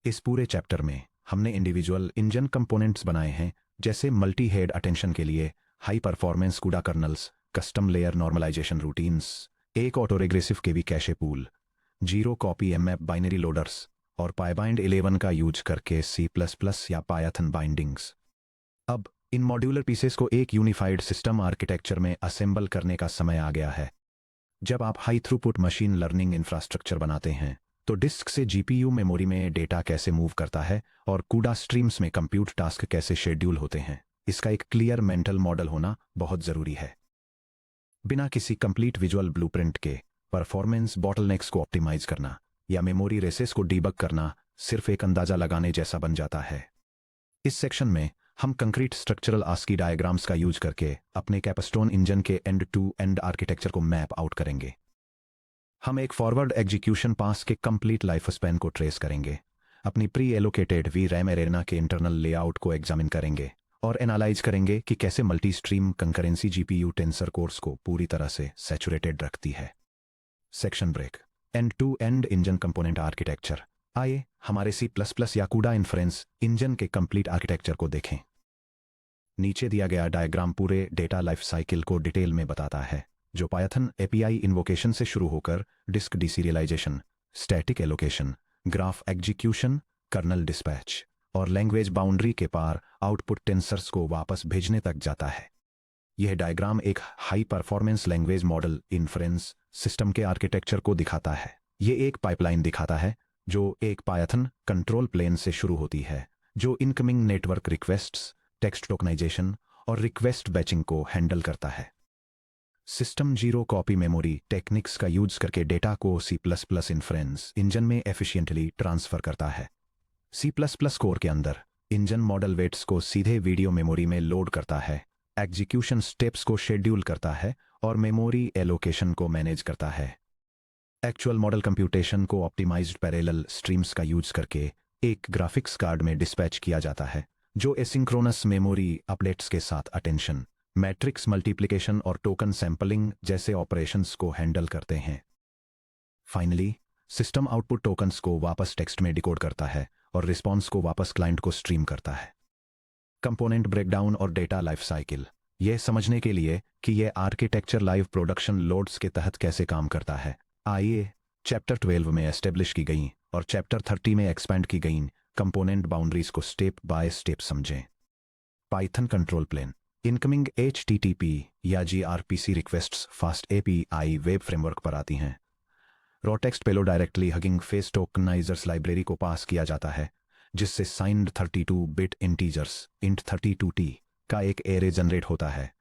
इस पूरे चैप्टर में हमने इंडिविजुअल इंजन कंपोनेंट्स बनाए हैं, जैसे मल्टी हेड अटेंशन के लिए high performance CUDA kernels, custom layer normalization routines, एक auto regressive KV cache pool, zero copy mmap binary loaders और पाइबाइंड 11 का यूज करके C++ या पायथन बाइंडिंग्स। अब इन मॉड्यूलर पीसेस को एक यूनिफाइड सिस्टम आर्किटेक्चर में असेंबल करने का समय आ गया है। जब आप high throughput machine learning infrastructure बनाते हैं तो डिस्क से जीपीयू मेमोरी में डेटा कैसे मूव करता है और कूडा स्ट्रीम्स में कंप्यूट टास्क कैसे शेड्यूल होते हैं, इसका एक क्लियर मेंटल मॉडल होना बहुत जरूरी है। बिना किसी कंप्लीट विजुअल ब्लूप्रिंट के परफॉर्मेंस बॉटलनेक्स को ऑप्टिमाइज करना या मेमोरी रेसेस को डीबग करना सिर्फ एक अंदाजा लगाने जैसा बन जाता है। इस सेक्शन में हम कंक्रीट स्ट्रक्चरल आस्की डायग्राम्स का यूज करके अपने कैपस्टोन इंजन के एंड टू एंड आर्किटेक्चर को मैप आउट करेंगे। हम एक फॉरवर्ड एग्जीक्यूशन पास के कंप्लीट लाइफ स्पैन को ट्रेस करेंगे, अपनी pre allocated VRAM arena के इंटरनल लेआउट को एग्जामिन करेंगे और एनालाइज करेंगे कि कैसे multi stream concurrency GPU tensor cores को पूरी तरह से सैचुरेटेड रखती है। Section break, end to and engine component architecture. आइए हमारे C++ या कूडा इन्फ्रेंस इंजन के कंप्लीट आर्किटेक्चर को देखें। नीचे दिया गया डायग्राम पूरे डेटा लाइफ साइकिल को डिटेल में बताता है, जो पायथन एपीआई इन्वोकेशन से शुरू होकर disk deserialization, static allocation, graph execution, kernel dispatch और लैंग्वेज बाउंड्री के पार आउटपुट टेंसर्स को वापस भेजने तक जाता है। यह डायग्राम एक high performance language model inference system के आर्किटेक्चर को दिखाता है। यह एक पाइपलाइन दिखाता है जो एक पायथन कंट्रोल प्लेन से शुरू होती है, जो incoming network requests, text tokenisation और रिक्वेस्ट बैचिंग को हैंडल करता है। System zero copy memory techniques का यूज करके डेटा को C++ इन्फ्रेंस इंजन में एफिशिएंटली ट्रांसफर करता है। C++ कोर के अंदर इंजन मॉडल वेट्स को सीधे वीडियो मेमोरी में लोड करता है, एग्जीक्यूशन स्टेप्स को शेड्यूल करता है और मेमोरी एलोकेशन को मैनेज करता है। एक्चुअल मॉडल कंप्यूटेशन को ऑप्टिमाइज्ड पैरेलल स्ट्रीम्स का यूज करके एक ग्राफिक्स कार्ड में डिस्पैच किया जाता है, जो एसिंक्रोनस मेमोरी अपडेट्स के साथ अटेंशन, मैट्रिक्स मल्टीप्लिकेशन और टोकन सैंपलिंग जैसे ऑपरेशंस को हैंडल करते हैं। फाइनली सिस्टम आउटपुट टोकन्स को वापस टेक्स्ट में डिकोड करता है और रिस्पॉन्स को वापस क्लाइंट को स्ट्रीम करता है। कंपोनेंट ब्रेकडाउन और डेटा लाइफ साइकिल, यह समझने के लिए कि यह आर्किटेक्चर लाइव प्रोडक्शन लोड्स के तहत कैसे काम करता है, आइए चैप्टर 12 में एस्टेब्लिश की गई और चैप्टर 30 में एक्सपैंड की गई कंपोनेंट बाउंड्रीज को स्टेप बाय स्टेप समझें। Python control plane, incoming HTTP या gRPC requests fast API web framework पर आती हैं। Raw text payload directly Hugging Face tokenisers library को पास किया जाता है, जिससे साइंड 32 बिट इंटीजर्स int32t का एक एरे जनरेट होता है।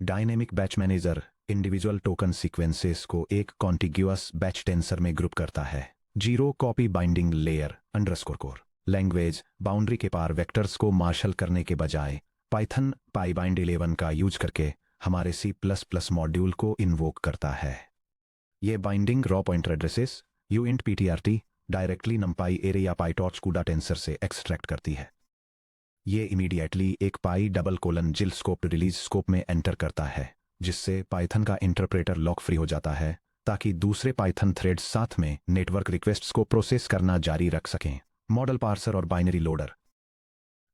Dynamic batch manager individual token sequences को एक कॉन्टिग्यूअस बैच टेंसर में ग्रुप करता है। Zero copy binding layer underscore core language boundary के पार वेक्टर्स को मार्शल करने के बजाय पाइथन पाइबाइंड 11 का यूज करके हमारे C++ मॉड्यूल को इन्वोक करता है। यह binding raw pointer addresses uint ptrt directly numpy array या पाइटॉर्च कूडा टेंसर से एक्सट्रैक्ट करती है। ये इमीडिएटली एक $: स्कोप रिलीज स्कोप में एंटर करता है, जिससे पाइथन का इंटरप्रेटर लॉक फ्री हो जाता है ताकि दूसरे पाइथन थ्रेड्स साथ में नेटवर्क रिक्वेस्ट्स को प्रोसेस करना जारी रख सकें। मॉडल पार्सर और बाइनरी लोडर,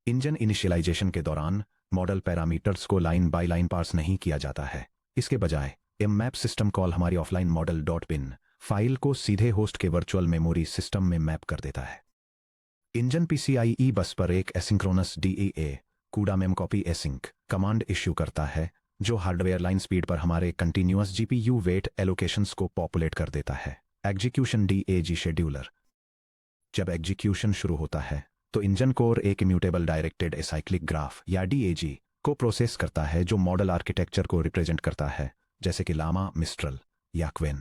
इंजन इनिशियलाइजेशन के दौरान मॉडल पैरामीटर्स को लाइन बाय लाइन पार्स नहीं किया जाता है। इसके बजाय mmap सिस्टम कॉल हमारी ऑफलाइन मॉडल .bin फाइल को सीधे होस्ट के वर्चुअल मेमोरी सिस्टम में मैप कर देता है। इंजन PCIe बस पर एक एसिंक्रोनस DEA कूडा ma'am copy async command issue करता है, जो हार्डवेयर लाइन स्पीड पर हमारे कंटिन्यूअस GPU वेट एलोकेशंस को पॉपुलेट कर देता है। एग्जीक्यूशन DAG शेड्यूलर, जब एग्जीक्यूशन शुरू होता है तो इंजन कोर एक इम्यूटेबल डायरेक्टेड एसाइक्लिक ग्राफ या DAG को प्रोसेस करता है, जो मॉडल आर्किटेक्चर को रिप्रेजेंट करता है, जैसे कि लामा, मिस्ट्रल या Qwen.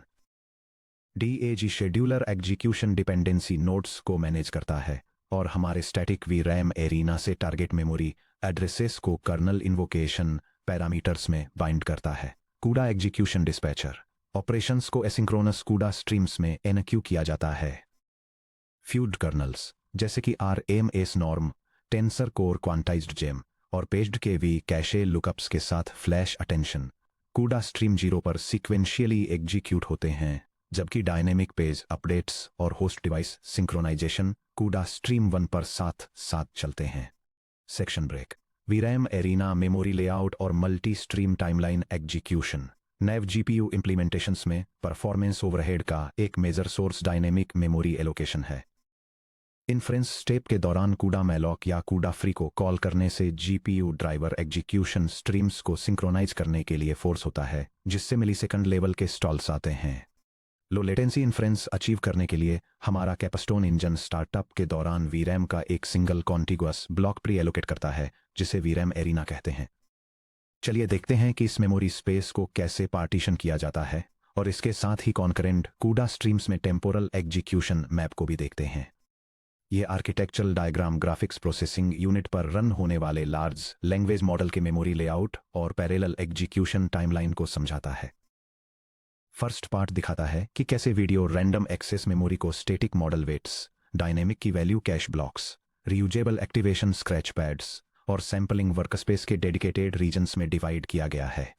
DAG scheduler execution dependency nodes को मैनेज करता है और हमारे स्टैटिक वी रैम एरीना से टारगेट मेमोरी एड्रेसेस को कर्नल इन्वोकेशन पैरामीटर्स में बाइंड करता है। कूडा एग्जीक्यूशन डिस्पैचर, ऑपरेशंस को एसिंक्रोनस कूडा स्ट्रीम्स में एनक्यू किया जाता है। फ्यूड कर्नल्स जैसे कि RMS norm, tensor core quantised GEMM और पेज्ड KV कैशे लुकअप्स के साथ फ्लैश अटेंशन कूडा स्ट्रीम 0 पर सीक्वेंशियली एग्जीक्यूट होते हैं, जबकि डायनेमिक पेज अपडेट्स और host device synchronisation CUDA stream 1 पर साथ साथ चलते हैं। Section break. VRAM arena memory layout और multi stream timeline execution. Naive GPU implementations में परफॉर्मेंस ओवरहेड का एक major source dynamic memory allocation है। इन्फ्रेंस स्टेप के दौरान कूडा मैलॉक या कूडा फ्री को कॉल करने से जीपीयू ड्राइवर एग्जीक्यूशन स्ट्रीम्स को सिंक्रोनाइज करने के लिए फोर्स होता है, जिससे मिलीसेकंड लेवल के स्टॉल्स आते हैं। लो लेटेंसी इन्फ्रेंस अचीव करने के लिए हमारा कैपस्टोन इंजन स्टार्टअप के दौरान वीरैम का एक single contiguous block pre allocate करता है, जिसे वीरैम एरिना कहते हैं। चलिए देखते हैं कि इस मेमोरी स्पेस को कैसे पार्टीशन किया जाता है, और इसके साथ ही कॉन्करेंट कूडा स्ट्रीम्स में टेम्पोरल एग्जीक्यूशन मैप को भी देखते हैं। ये architectural diagram graphics processing unit पर रन होने वाले लार्ज लैंग्वेज मॉडल के मेमोरी लेआउट और पैरेलल एग्जीक्यूशन टाइमलाइन को समझाता है। फर्स्ट पार्ट दिखाता है कि कैसे वीडियो रैंडम एक्सेस मेमोरी को स्टैटिक मॉडल वेट्स, डायनेमिक की value cash blocks, reusable activation scratch pads और सैंपलिंग वर्कस्पेस के डेडिकेटेड रीजन्स में डिवाइड किया गया है।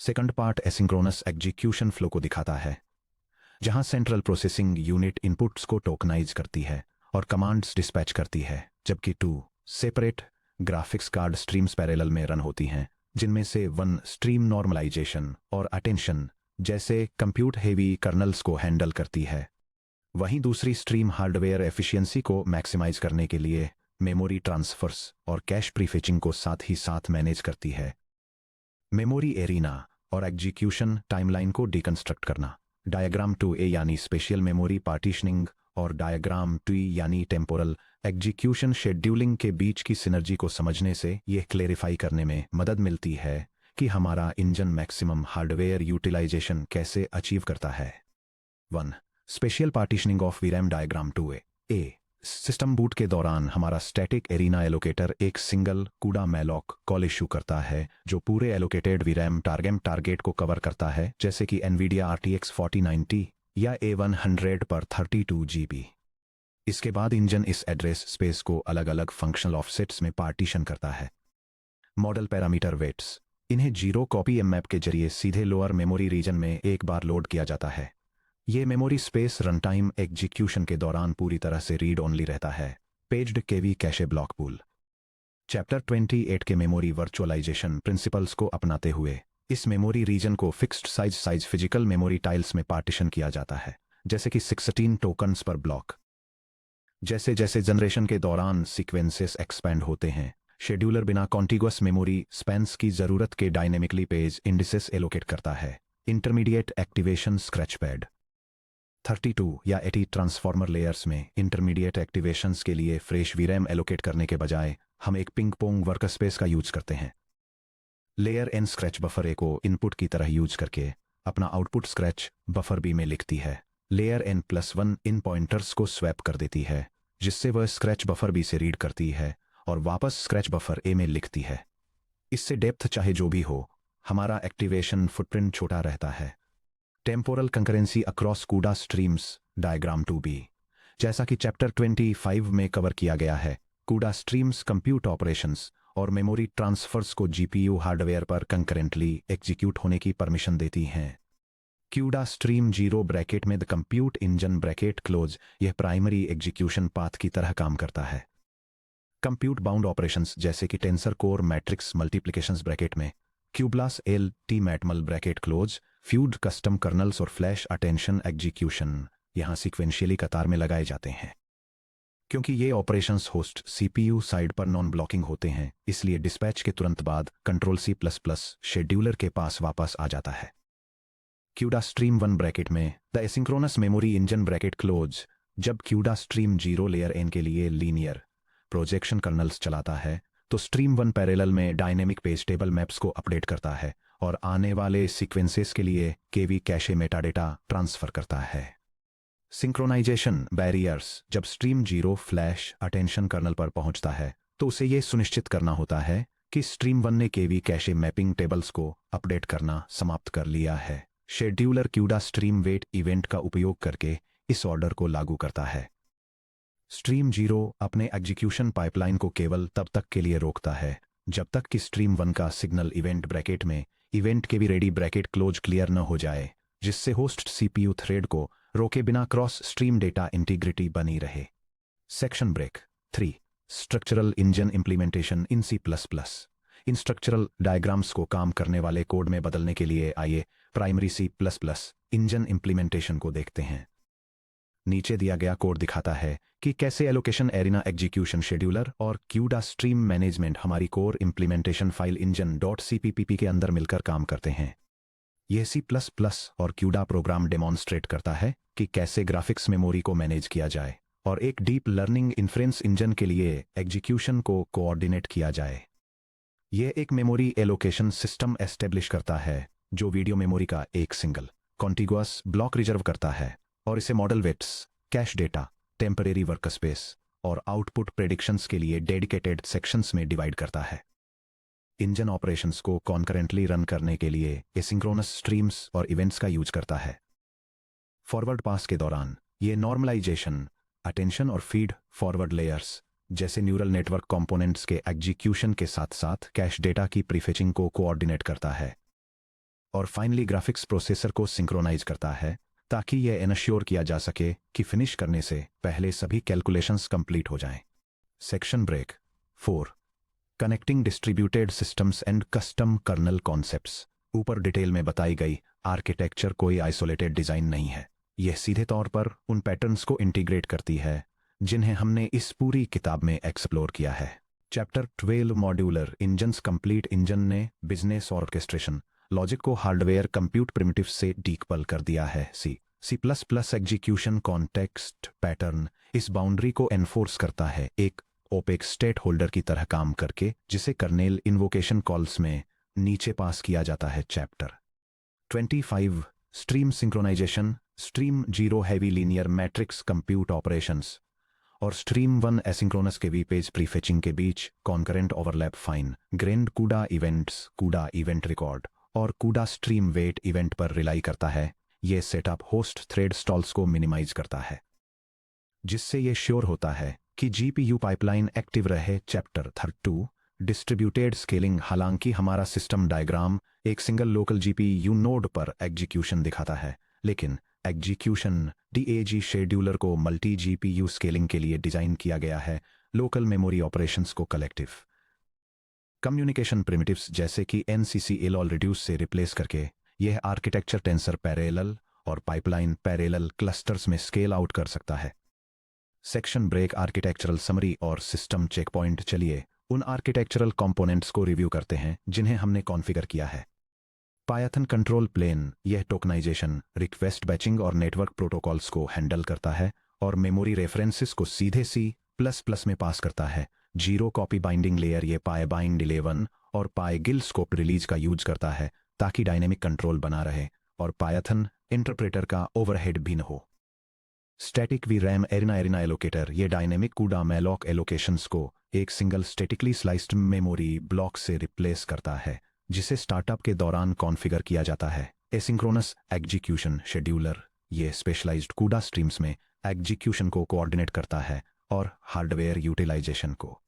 Second part asynchronous execution flow को दिखाता है, जहां सेंट्रल प्रोसेसिंग यूनिट इनपुट्स को टोकनाइज करती है और कमांड्स डिस्पैच करती है, जबकि 2 separate graphics card streams parallel में रन होती हैं, जिनमें से 1 स्ट्रीम नॉर्मलाइजेशन और अटेंशन जैसे कंप्यूट हेवी कर्नल्स को हैंडल करती है। वहीं दूसरी स्ट्रीम हार्डवेयर एफिशिएंसी को मैक्सिमाइज करने के लिए मेमोरी ट्रांसफर्स और कैश प्रीफेचिंग को साथ ही साथ मैनेज करती है। मेमोरी एरिना और एग्जीक्यूशन टाइमलाइन को डिकंस्ट्रक्ट करना। डायग्राम 2A यानी स्पेशियल मेमोरी पार्टीशनिंग और डायग्राम 2 यानी टेम्पोरल एग्जीक्यूशन शेड्यूलिंग के बीच की सिनर्जी को समझने से यह क्लेरिफाई करने में मदद मिलती है कि हमारा इंजन मैक्सिमम हार्डवेयर यूटिलाइजेशन कैसे अचीव करता है। 1. Spatial partitioning of VRAM diagram 2A। System boot के दौरान हमारा स्टैटिक एरिना एलोकेटर एक single CUDA malloc call issue करता है, जो पूरे एलोकेटेड वीरैम टारगेट को कवर करता है, जैसे कि NVIDIA RTX 4090 या A100 पर 32 GB। इसके बाद इंजन इस एड्रेस स्पेस को अलग अलग फंक्शनल ऑफसेट्स में पार्टीशन करता है। मॉडल पैरामीटर वेट्स, इन्हें जीरो कॉपी एमएप के जरिए सीधे लोअर मेमोरी रीजन में एक बार लोड किया जाता है। ये मेमोरी स्पेस रनटाइम एग्जीक्यूशन के दौरान पूरी तरह से रीड ओनली रहता है। पेज्ड केवी कैशे ब्लॉक पूल। चैप्टर 28 के मेमोरी वर्चुअलाइजेशन प्रिंसिपल्स को अपनाते हुए इस मेमोरी रीजन को fixed size physical memory tiles में पार्टीशन किया जाता है, जैसे कि 16 टोकन्स पर ब्लॉक। जैसे जैसे जनरेशन के दौरान सीक्वेंसेस एक्सपैंड होते हैं, शेड्यूलर बिना कॉन्टिगुअस मेमोरी स्पैन्स की जरूरत के डायनेमिकली पेज इंडिसेस एलोकेट करता है। Intermediate activation scratch pad. 32 या 80 ट्रांसफॉर्मर लेयर्स में इंटरमीडिएट एक्टिवेशंस के लिए फ्रेश वीरैम एलोकेट करने के बजाय हम एक पिंग पोंग वर्कस्पेस का यूज करते हैं। लेयर एन स्क्रैच बफर ए को इनपुट की तरह यूज करके अपना आउटपुट स्क्रैच बफर बी में लिखती है। लेयर N+1 इन पॉइंटर्स को स्वैप कर देती है, जिससे वह स्क्रैच बफर बी से रीड करती है और वापस स्क्रैच बफर ए में लिखती है। इससे डेप्थ चाहे जो भी हो, हमारा एक्टिवेशन फुटप्रिंट छोटा रहता है। टेम्पोरल कंकरेंसी अक्रॉस कूडा स्ट्रीम्स डायग्राम 2B। जैसा कि चैप्टर 25 में कवर किया गया है, कूडा स्ट्रीम्स कंप्यूट ऑपरेशंस और मेमोरी ट्रांसफर्स को जीपीयू हार्डवेयर पर कंकरेंटली एग्जीक्यूट होने की परमिशन देती हैं। CUDA स्ट्रीम 0 ब्रैकेट में the compute engine bracket close यह प्राइमरी एग्जीक्यूशन पाथ की तरह काम करता है। कंप्यूट बाउंड ऑपरेशंस जैसे कि tensor core matrix multiplications bracket में cuBLAS LT matmul bracket close, fused custom kernels और फ्लैश अटेंशन एग्जीक्यूशन यहां सीक्वेंशियली कतार में लगाए जाते हैं। क्योंकि ये ऑपरेशंस होस्ट CPU साइड पर नॉन ब्लॉकिंग होते हैं, इसलिए डिस्पैच के तुरंत बाद Ctrl++ शेड्यूलर के पास वापस आ जाता है। CUDA स्ट्रीम 1 ब्रैकेट में the asynchronous memory engine bracket close जब CUDA स्ट्रीम 0 लेयर N के लिए लीनियर प्रोजेक्शन कर्नल्स चलाता है, तो स्ट्रीम 1 पैरेलल में डायनेमिक पेज टेबल मैप्स को अपडेट करता है और आने वाले सीक्वेंसेस के लिए केवी कैशे मेटाडेटा ट्रांसफर करता है। सिंक्रोनाइजेशन बैरियर्स, जब स्ट्रीम 0 फ्लैश अटेंशन कर्नल पर पहुंचता है, तो उसे यह सुनिश्चित करना होता है कि स्ट्रीम 1 ने केवी कैशे मैपिंग टेबल्स को अपडेट करना समाप्त कर लिया है। Scheduler CUDA stream wait event का उपयोग करके इस ऑर्डर को लागू करता है। स्ट्रीम 0 अपने एग्जीक्यूशन पाइपलाइन को केवल तब तक के लिए रोकता है जब तक कि स्ट्रीम 1 का सिग्नल इवेंट ब्रैकेट में इवेंट के भी रेडी ब्रैकेट क्लोज क्लियर न हो जाए। जिससे होस्ट सीपीयू थ्रेड को रोके बिना क्रॉस स्ट्रीम डेटा इंटीग्रिटी बनी रहे। Section break 3 structural engine implementation in C++। इन स्ट्रक्चरल डायग्राम्स को काम करने वाले कोड में बदलने के लिए आइए प्राइमरी C++ इंजन इंप्लीमेंटेशन को देखते हैं। नीचे दिया गया कोड दिखाता है कि कैसे एलोकेशन एरिना एग्जीक्यूशन शेड्यूलर और क्यूडा स्ट्रीम मैनेजमेंट हमारी कोर इंप्लीमेंटेशन फाइल इंजन.cpp के अंदर मिलकर काम करते हैं। यह C++ और क्यूडा प्रोग्राम डेमॉन्स्ट्रेट करता है कि कैसे ग्राफिक्स मेमोरी को मैनेज किया जाए और एक डीप लर्निंग इन्फ्रेंस इंजन के लिए एग्जीक्यूशन को कोऑर्डिनेट किया जाए। यह एक मेमोरी एलोकेशन सिस्टम एस्टेब्लिश करता है जो वीडियो मेमोरी का एक सिंगल कॉन्टिगुअस ब्लॉक रिजर्व करता है और इसे model weights, cache data, temporary workspace और आउटपुट प्रेडिक्शंस के लिए डेडिकेटेड सेक्शंस में डिवाइड करता है। इंजन ऑपरेशंस को कॉन्करेंटली रन करने के लिए एसिंक्रोनस स्ट्रीम्स और इवेंट्स का यूज करता है। फॉरवर्ड पास के दौरान ये नॉर्मलाइजेशन, अटेंशन और फीड फॉरवर्ड लेयर्स जैसे न्यूरल नेटवर्क कंपोनेंट्स के एग्जीक्यूशन के साथ साथ कैश डेटा की प्रीफेचिंग को कोऑर्डिनेट करता है और फाइनली ग्राफिक्स प्रोसेसर को सिंक्रोनाइज करता है ताकि यह एनश्योर किया जा सके कि फिनिश करने से पहले सभी कैलकुलेशंस कंप्लीट हो जाएं। Section break 4 connecting distributed systems and custom kernel concepts. ऊपर डिटेल में बताई गई आर्किटेक्चर कोई आइसोलेटेड डिजाइन नहीं है। यह सीधे तौर पर उन पैटर्न्स को इंटीग्रेट करती है जिन्हें हमने इस पूरी किताब में एक्सप्लोर किया है। Chapter 12 modular engines complete engine ने बिजनेस ऑर्केस्ट्रेशन लॉजिक को हार्डवेयर कंप्यूट प्रिमिटिव से डीकपल कर दिया है। C++ एग्जीक्यूशन कॉन्टेक्स्ट पैटर्न इस बाउंड्री को एनफोर्स करता है, एक ओपेक स्टेट होल्डर की तरह काम करके जिसे कर्नेल इन्वोकेशन कॉल्स में नीचे पास किया जाता है। Chapter 25 stream synchronisation, stream 0 heavy linear matrix compute operations और stream 1 asynchronous K V page prefetching के बीच concurrent overlap fine grained CUDA events, CUDA event record और कूडा स्ट्रीम वेट इवेंट पर रिलाई करता है। यह सेटअप होस्ट थ्रेड स्टॉल्स को minimise करता है जिससे यह श्योर होता है कि जीपीयू पाइपलाइन एक्टिव रहे। Chapter 32 distributed scaling. हालांकि हमारा सिस्टम डायग्राम एक सिंगल लोकल जीपीयू नोड पर एग्जीक्यूशन दिखाता है, लेकिन एग्जीक्यूशन DAG शेड्यूलर को मल्टी जीपीयू स्केलिंग के लिए डिजाइन किया गया है। लोकल मेमोरी ऑपरेशंस को कलेक्टिव कम्युनिकेशन प्रिमिटिव्स जैसे कि NCCLOL रिड्यूस से रिप्लेस करके यह आर्किटेक्चर टेंसर पैरेलल और पाइपलाइन पैरेलल क्लस्टर्स में स्केल आउट कर सकता है। सेक्शन ब्रेक आर्किटेक्चरल समरी और सिस्टम चेकपॉइंट। चलिए उन आर्किटेक्चरल कंपोनेंट्स को रिव्यू करते हैं जिन्हें हमने कॉन्फ़िगर किया है। पायथन कंट्रोल प्लेन यह टोकनाइजेशन, रिक्वेस्ट बैचिंग और नेटवर्क प्रोटोकॉल्स को हैंडल करता है और मेमोरी रेफरेंसेस को सीधे C++ में पास करता है। जीरो कॉपी बाइंडिंग लेयर ये पायबाइंड 11 और पायगिल स्कोप रिलीज का यूज करता है ताकि डायनेमिक कंट्रोल बना रहे और पायथन इंटरप्रेटर का ओवरहेड भी न हो। स्टैटिक VRAM एरिना एलोकेटर ये डायनेमिक कूडा मैलॉक एलोकेशंस को एक single statically sliced memory block से रिप्लेस करता है जिसे स्टार्टअप के दौरान कॉन्फ़िगर किया जाता है। एसिंक्रोनस एग्जीक्यूशन शेड्यूलर ये स्पेशलाइज्ड कूडा स्ट्रीम्स में एग्जीक्यूशन को कोऑर्डिनेट करता है और हार्डवेयर यूटिलाइजेशन को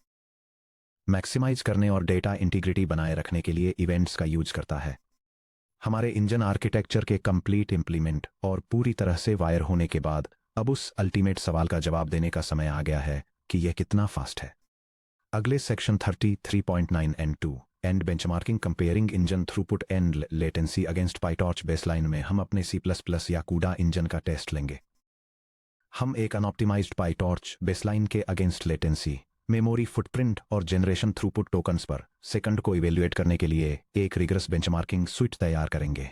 मैक्सिमाइज करने और डेटा इंटीग्रिटी बनाए रखने के लिए इवेंट्स का यूज करता है। हमारे इंजन आर्किटेक्चर के कंप्लीट इंप्लीमेंट और पूरी तरह से वायर होने के बाद अब उस अल्टीमेट सवाल का जवाब देने का समय आ गया है कि यह कितना फास्ट है। अगले section 33.9 N2 and benchmarking comparing engine throughput and latency against PyTorch baseline में हम अपने C++ या कूडा इंजन का टेस्ट लेंगे। हम एक अनऑप्टिमाइज्ड पाइटॉर्च बेसलाइन के अगेंस्ट लेटेंसी, मेमोरी फुटप्रिंट और जनरेशन थ्रूपुट टोकन्स पर सेकंड को इवेल्युएट करने के लिए एक रिगरस बेंचमार्किंग स्विट तैयार करेंगे।